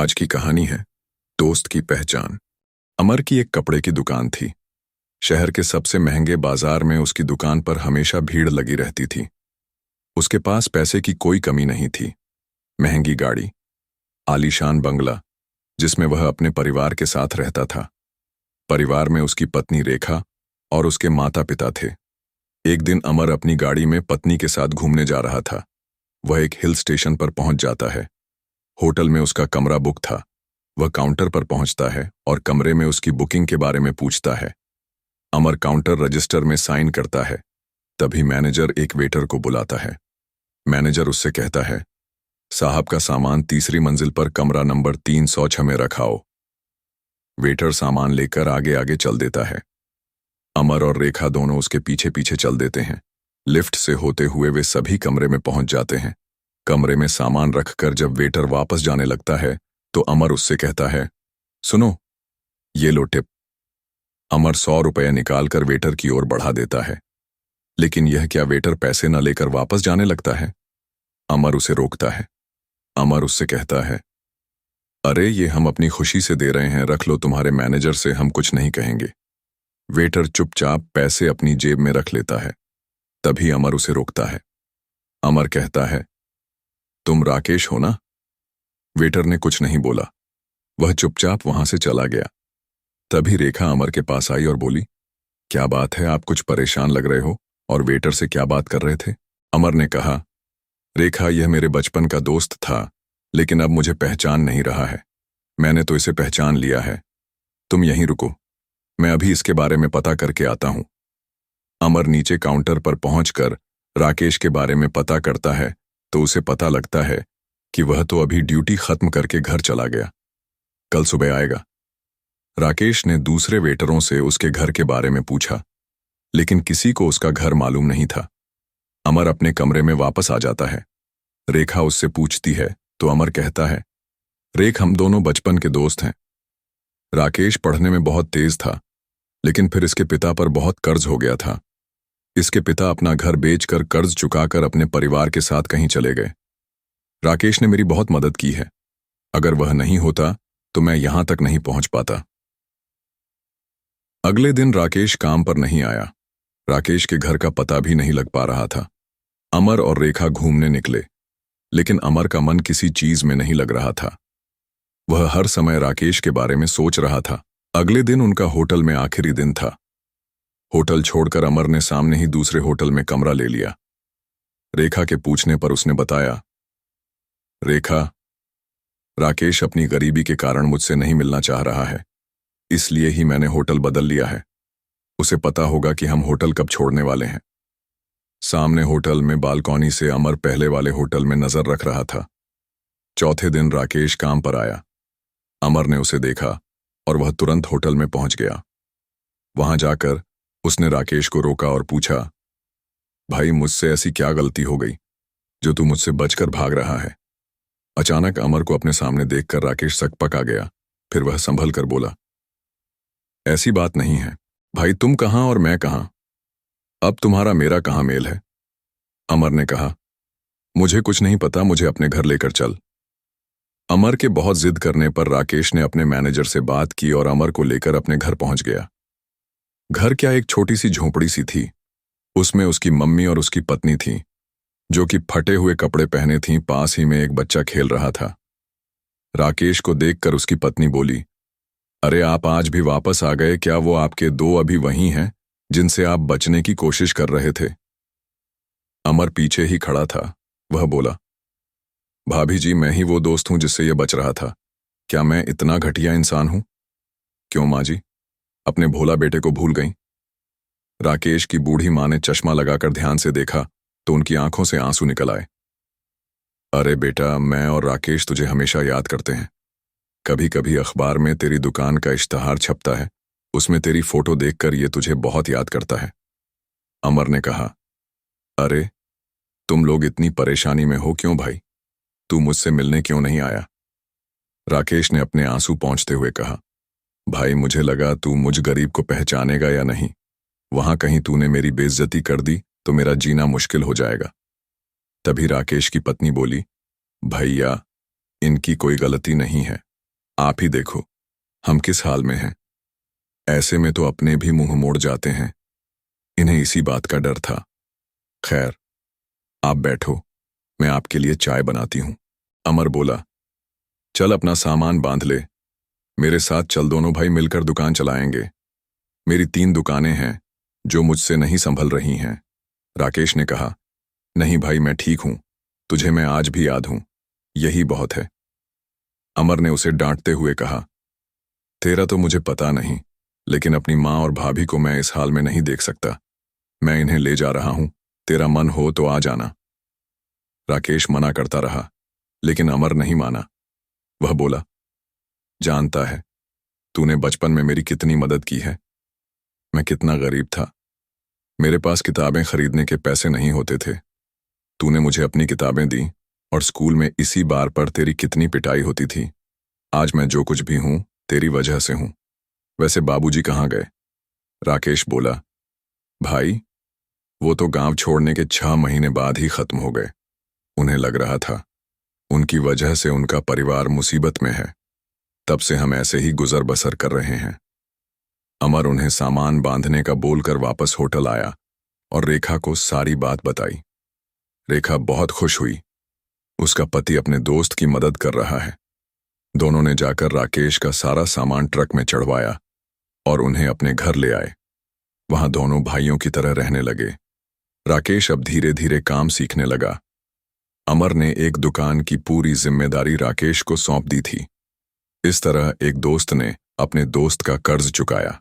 आज की कहानी है दोस्त की पहचान। अमर की एक कपड़े की दुकान थी। शहर के सबसे महंगे बाजार में उसकी दुकान पर हमेशा भीड़ लगी रहती थी। उसके पास पैसे की कोई कमी नहीं थी। महंगी गाड़ी, आलीशान बंगला, जिसमें वह अपने परिवार के साथ रहता था। परिवार में उसकी पत्नी रेखा और उसके माता पिता थे। एक दिन अमर अपनी गाड़ी में पत्नी के साथ घूमने जा रहा था। वह एक हिल स्टेशन पर पहुंच जाता है। होटल में उसका कमरा बुक था। वह काउंटर पर पहुंचता है और कमरे में उसकी बुकिंग के बारे में पूछता है। अमर काउंटर रजिस्टर में साइन करता है। तभी मैनेजर एक वेटर को बुलाता है। मैनेजर उससे कहता है, साहब का सामान तीसरी मंजिल पर कमरा नंबर 306 में रखाओ। वेटर सामान लेकर आगे आगे चल देता है। अमर और रेखा दोनों उसके पीछे पीछे चल देते हैं। लिफ्ट से होते हुए वे सभी कमरे में पहुंच जाते हैं। कमरे में सामान रखकर जब वेटर वापस जाने लगता है तो अमर उससे कहता है, सुनो, ये लो टिप। अमर 100 रुपये निकालकर वेटर की ओर बढ़ा देता है। लेकिन यह क्या वेटर पैसे न लेकर वापस जाने लगता है? अमर उसे रोकता है। अमर उससे कहता है, अरे ये हम अपनी खुशी से दे रहे हैं, रख लो, तुम्हारे मैनेजर से हम कुछ नहीं कहेंगे। वेटर चुपचाप पैसे अपनी जेब में रख लेता है। तभी अमर उसे रोकता है। अमर कहता है, तुम राकेश हो ना? वेटर ने कुछ नहीं बोला। वह चुपचाप वहां से चला गया। तभी रेखा अमर के पास आई और बोली, क्या बात है, आप कुछ परेशान लग रहे हो और वेटर से क्या बात कर रहे थे? अमर ने कहा, रेखा, यह मेरे बचपन का दोस्त था, लेकिन अब मुझे पहचान नहीं रहा है। मैंने तो इसे पहचान लिया है। तुम यहीं रुको, मैं अभी इसके बारे में पता करके आता हूं। अमर नीचे काउंटर पर पहुंचकर राकेश के बारे में पता करता है तो उसे पता लगता है कि वह तो अभी ड्यूटी खत्म करके घर चला गया। कल सुबह आएगा। राकेश ने दूसरे वेटरों से उसके घर के बारे में पूछा, लेकिन किसी को उसका घर मालूम नहीं था। अमर अपने कमरे में वापस आ जाता है। रेखा उससे पूछती है तो अमर कहता है, रेख, हम दोनों बचपन के दोस्त हैं। राकेश पढ़ने में बहुत तेज था, लेकिन फिर इसके पिता पर बहुत कर्ज हो गया था। इसके पिता अपना घर बेचकर कर्ज चुकाकर अपने परिवार के साथ कहीं चले गए। राकेश ने मेरी बहुत मदद की है। अगर वह नहीं होता तो मैं यहां तक नहीं पहुंच पाता। अगले दिन राकेश काम पर नहीं आया। राकेश के घर का पता भी नहीं लग पा रहा था। अमर और रेखा घूमने निकले, लेकिन अमर का मन किसी चीज में नहीं लग रहा था। वह हर समय राकेश के बारे में सोच रहा था। अगले दिन उनका होटल में आखिरी दिन था। होटल छोड़कर अमर ने सामने ही दूसरे होटल में कमरा ले लिया। रेखा के पूछने पर उसने बताया, रेखा, राकेश अपनी गरीबी के कारण मुझसे नहीं मिलना चाह रहा है, इसलिए ही मैंने होटल बदल लिया है। उसे पता होगा कि हम होटल कब छोड़ने वाले हैं। सामने होटल में बालकनी से अमर पहले वाले होटल में नजर रख रहा था। चौथे दिन राकेश काम पर आया। अमर ने उसे देखा और वह तुरंत होटल में पहुंच गया। वहां जाकर उसने राकेश को रोका और पूछा, भाई, मुझसे ऐसी क्या गलती हो गई जो तू मुझसे बचकर भाग रहा है? अचानक अमर को अपने सामने देखकर राकेश सकपक आ गया। फिर वह संभल कर बोला, ऐसी बात नहीं है भाई, तुम कहां और मैं कहां? अब तुम्हारा मेरा कहां मेल है? अमर ने कहा, मुझे कुछ नहीं पता, मुझे अपने घर लेकर चल। अमर के बहुत जिद करने पर राकेश ने अपने मैनेजर से बात की और अमर को लेकर अपने घर पहुंच गया। घर क्या, एक छोटी सी झोपड़ी सी थी। उसमें उसकी मम्मी और उसकी पत्नी थी, जो कि फटे हुए कपड़े पहने थीं। पास ही में एक बच्चा खेल रहा था। राकेश को देखकर उसकी पत्नी बोली, अरे आप आज भी वापस आ गए क्या? वो आपके दो अभी वही हैं जिनसे आप बचने की कोशिश कर रहे थे। अमर पीछे ही खड़ा था। वह बोला, भाभी जी, मैं ही वो दोस्त हूं जिससे ये बच रहा था। क्या मैं इतना घटिया इंसान हूं? क्यों माँ जी, अपने भोला बेटे को भूल गईं? राकेश की बूढ़ी मां ने चश्मा लगाकर ध्यान से देखा तो उनकी आंखों से आंसू निकल आए। अरे बेटा, मैं और राकेश तुझे हमेशा याद करते हैं। कभी कभी अखबार में तेरी दुकान का इश्तहार छपता है, उसमें तेरी फोटो देखकर ये तुझे बहुत याद करता है। अमर ने कहा, अरे तुम लोग इतनी परेशानी में हो क्यों भाई? तू मुझसे मिलने क्यों नहीं आया? राकेश ने अपने आंसू पोंछते हुए कहा, भाई, मुझे लगा तू मुझ गरीब को पहचानेगा या नहीं। वहां कहीं तूने मेरी बेइज्जती कर दी तो मेरा जीना मुश्किल हो जाएगा। तभी राकेश की पत्नी बोली, भैया, इनकी कोई गलती नहीं है। आप ही देखो हम किस हाल में हैं। ऐसे में तो अपने भी मुंह मोड़ जाते हैं। इन्हें इसी बात का डर था। खैर, आप बैठो, मैं आपके लिए चाय बनाती हूँ। अमर बोला, चल अपना सामान बांध ले, मेरे साथ चल, दोनों भाई मिलकर दुकान चलाएंगे। मेरी 3 दुकानें हैं जो मुझसे नहीं संभल रही हैं। राकेश ने कहा, नहीं भाई, मैं ठीक हूं, तुझे मैं आज भी याद हूं, यही बहुत है। अमर ने उसे डांटते हुए कहा, तेरा तो मुझे पता नहीं, लेकिन अपनी माँ और भाभी को मैं इस हाल में नहीं देख सकता। मैं इन्हें ले जा रहा हूं, तेरा मन हो तो आ जाना। राकेश मना करता रहा, लेकिन अमर नहीं माना। वह बोला, जानता है तूने बचपन में मेरी कितनी मदद की है। मैं कितना गरीब था, मेरे पास किताबें खरीदने के पैसे नहीं होते थे। तूने मुझे अपनी किताबें दी और स्कूल में इसी बार पर तेरी कितनी पिटाई होती थी। आज मैं जो कुछ भी हूं तेरी वजह से हूं। वैसे बाबूजी कहाँ गए? राकेश बोला, भाई वो तो गांव छोड़ने के 6 महीने बाद ही खत्म हो गए। उन्हें लग रहा था उनकी वजह से उनका परिवार मुसीबत में है, तब से हम ऐसे ही गुजर बसर कर रहे हैं। अमर उन्हें सामान बांधने का बोलकर वापस होटल आया और रेखा को सारी बात बताई। रेखा बहुत खुश हुई, उसका पति अपने दोस्त की मदद कर रहा है। दोनों ने जाकर राकेश का सारा सामान ट्रक में चढ़वाया और उन्हें अपने घर ले आए। वहां दोनों भाइयों की तरह रहने लगे। राकेश अब धीरे धीरे काम सीखने लगा। अमर ने एक दुकान की पूरी जिम्मेदारी राकेश को सौंप दी थी। इस तरह एक दोस्त ने अपने दोस्त का कर्ज चुकाया।